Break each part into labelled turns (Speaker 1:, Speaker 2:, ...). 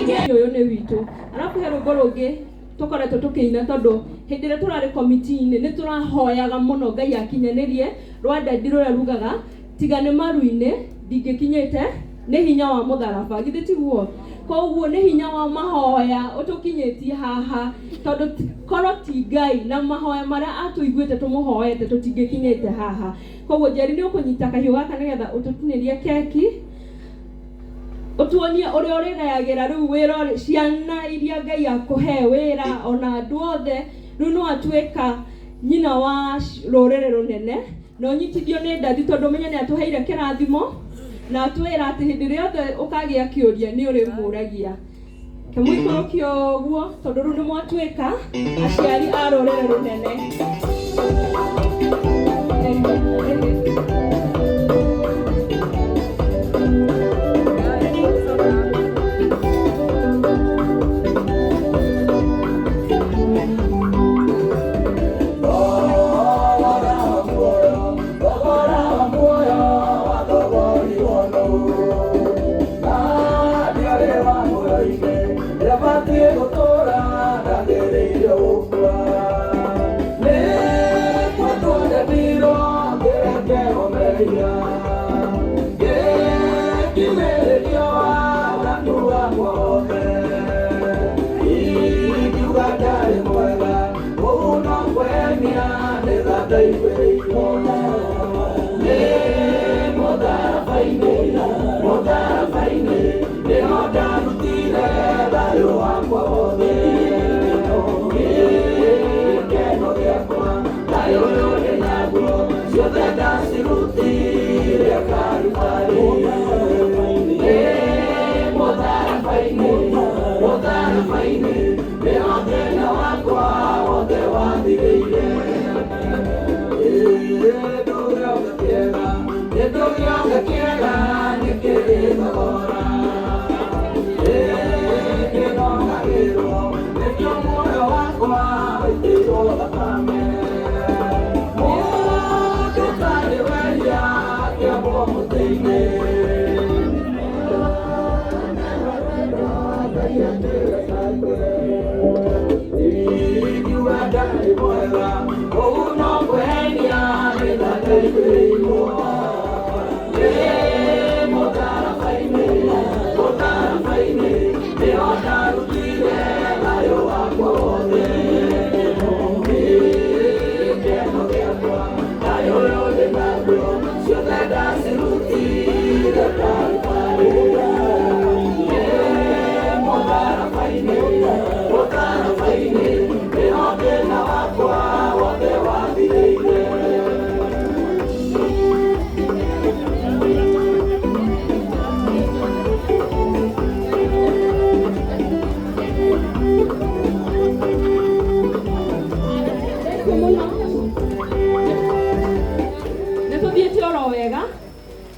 Speaker 1: Uyu ni witu. Arafu he rwimbo rungi tukoretwo tukiina tondu hindi ria turari komiti-ini ni turahoyaga muno Ngai akinyanirie rwa dadi ruria rugaga tiga ni maru-ini ndingikinyite ni hinya wa mutharaba githi tiguo. Koguo ni hinya wa mahoya utukinyitie haha tondu korwo ti Ngai na mahoya maria atuiguite tumuhoete tutingikinyite haha. Koguo Njeri ni ukunyita kahiu gaka nigetha ututinirie keki utuonie uria urigayagira riu wira ciana iria Ngai akuhe wira ona andu othe riu no atuika nyina wa rurire runene no nyitithio ni dadi tondu menya ni atuheire kirathimo na atwira ati hindi riothe ukagia kiuria ni uri muragia kemuikorokio guo tondu riu ni mwatuika aciari a rurire runene.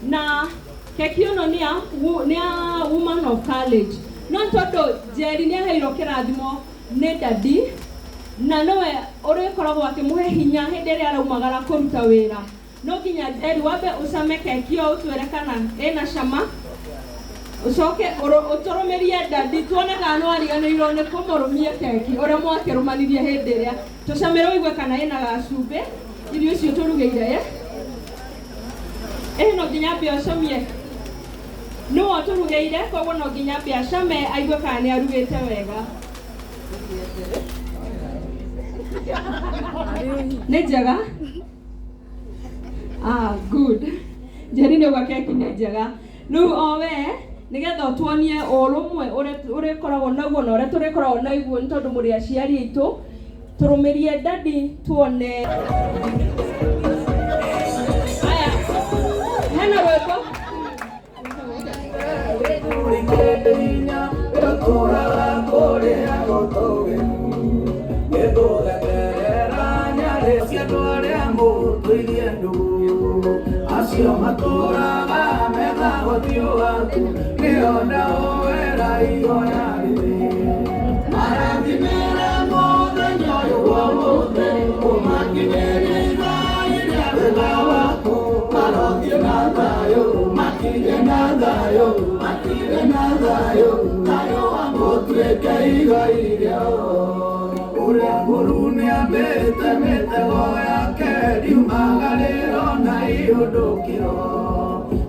Speaker 1: Na keki ono ni a woman of college no tondu Njeri ni aheirwo kirathimo ni dadi na nowe urikoragwo akimuhe hinya hindi ria araumagara kuruta wira no nginya Njeri wambe ucame keki o utwere kana ina cama ucoke uturumirie dadi tuone kana no ariganirwo ni kumurumia keki uria mwakirumanirie hindi ria tucamire igwe kana ina gacumbi irio icio turugeire no nginya mbia acamie no aturugeire koguo no nginya mbia acame aigue kana ni arugite wega ni njega good Njeri ni uga keki ni njega riu owe nigetha tuonie urumwe uri koragwo naguo na uri turikoragwo naiguo ni tondu muri aciari aitu turumirie dadi tuone hena rwimbo acio matũraga metha ũthiũ waku nĩona ũwera ihoya rĩrĩ marathimĩra mũthenya ũyũ wa ũmũthĩ ũmakinyĩrĩra iria wega waku marothie na thayũ matige na thayũ thayũ wa
Speaker 2: tuweke igai riao uria kurunia mete yake riumagariro na iundukiro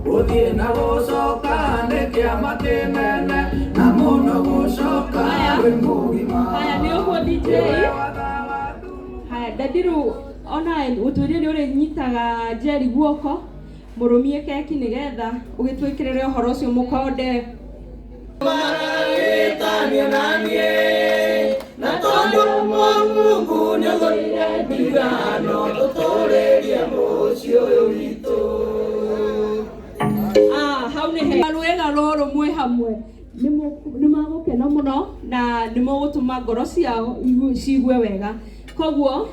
Speaker 2: uthie na gucoka ni kiama kinene na muno gucoka wi mugima.
Speaker 1: Haya ni uguo DJ. Haya Dadiru ona uturia ni uri nyitaga Njeri guoko murumie keki nigetha ugitwikirire uhoro ucio mukonde
Speaker 2: maragitania nanie na tondu Mungu ni agorire ndigano tuturirie mucio uyu witu.
Speaker 1: Hau ni he rwega ruru mwe hamwe ni magukena muno na ni mugutuma ngoro ciao ciigue wega koguo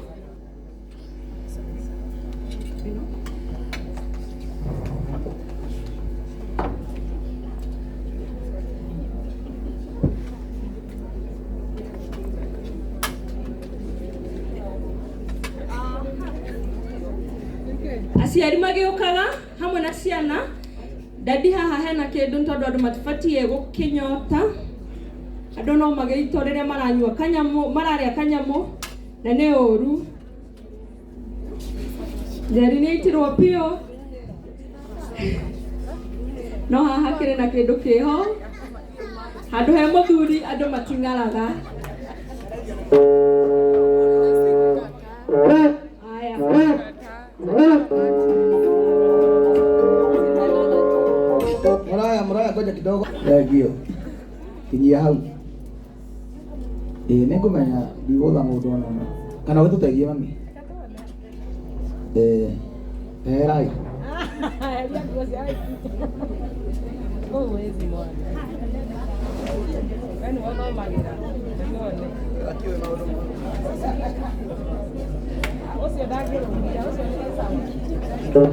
Speaker 1: aciari magiukaga hamwe na ciana. Dadi haha hena kindu tondu andu matibatie gukinyota, andu no mageitorere maranyua kanyamu mararia kanyamu na ne oru. Njeri ni itirwo pio no haha kire na kindu kiho handu he muthuri andu matingaraga.
Speaker 2: Muraya ngoja kidogo. Ndio. Kinyia hau. Ningumenya ndigutha mundu ona kana witutegie mami. Rai.
Speaker 3: Oh, wezi mwana. Wenu wana magira.
Speaker 2: Akiwe na udomo.
Speaker 3: Osio dagero, osio sawa.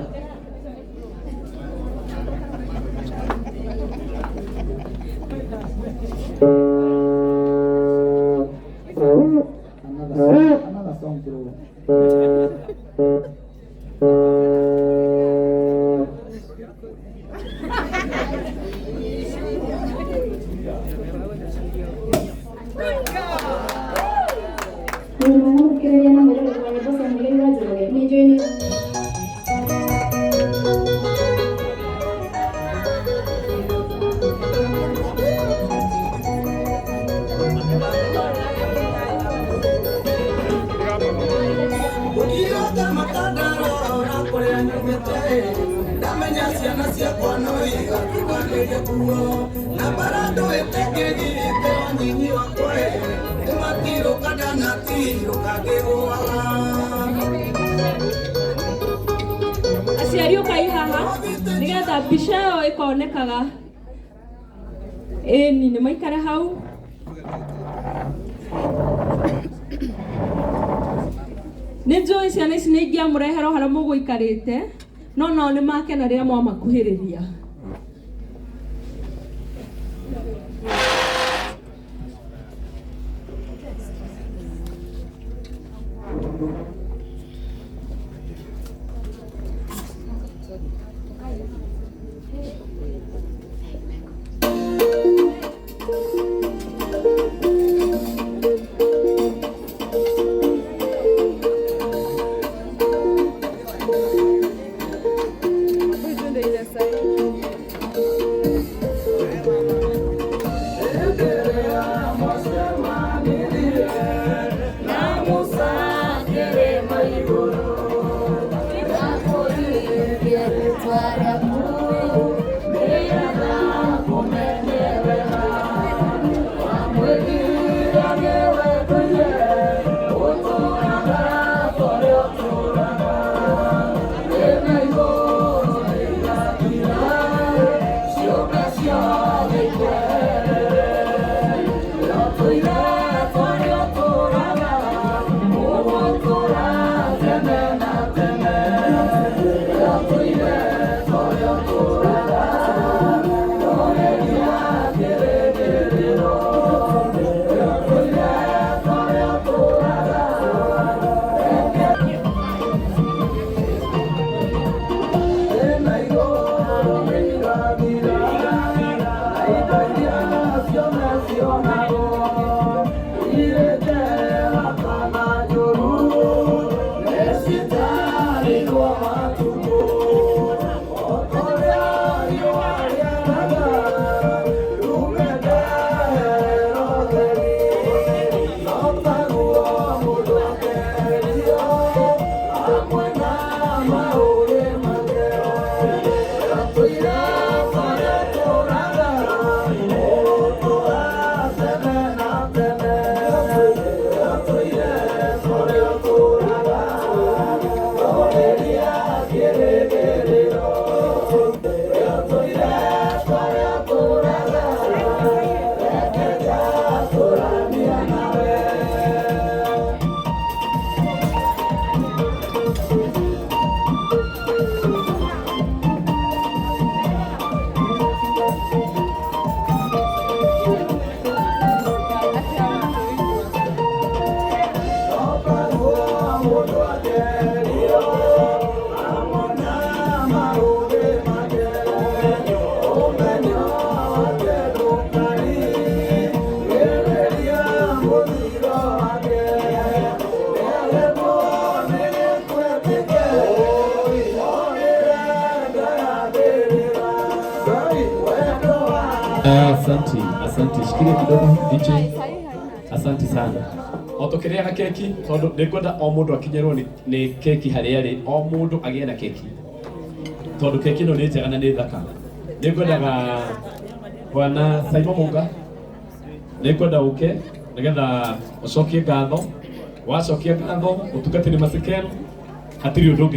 Speaker 2: Another song through.
Speaker 1: Aciari ukai haha nigetha mbica ĩyo ikonekaga ni maikare hau. Nĩ njũĩ ciana ici nĩ ingĩamũrehera harĩa mũgũikarĩte no nao nĩ makena rĩrĩa mwamakuhĩrĩria.
Speaker 2: Wewe
Speaker 4: Asante. Shikilia kidogo DJ. Asante sana. Otokerea keki tondu nikwenda o mundu akinyerwo ni keki haria ri o mundu agie na keki. Tondu keki no ni njega na ni thaka. Nikwendaga bwana Simon Munga nikwenda uke nigetha ucokie ngatho. Wacokia ngatho utungatire masikeno hatiri undu